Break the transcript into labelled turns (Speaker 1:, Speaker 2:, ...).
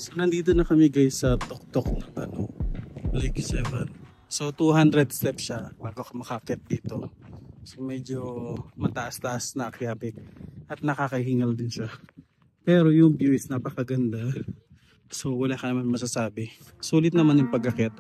Speaker 1: So nandito na kami guys sa tuktok ng Lake 7. So 200 steps siya bago ka makakit dito. So medyo mataas-taas na akyabik at nakakahingal din siya. Pero yung view is napakaganda. So wala ka naman masasabi. Sulit naman yung pag-akyat.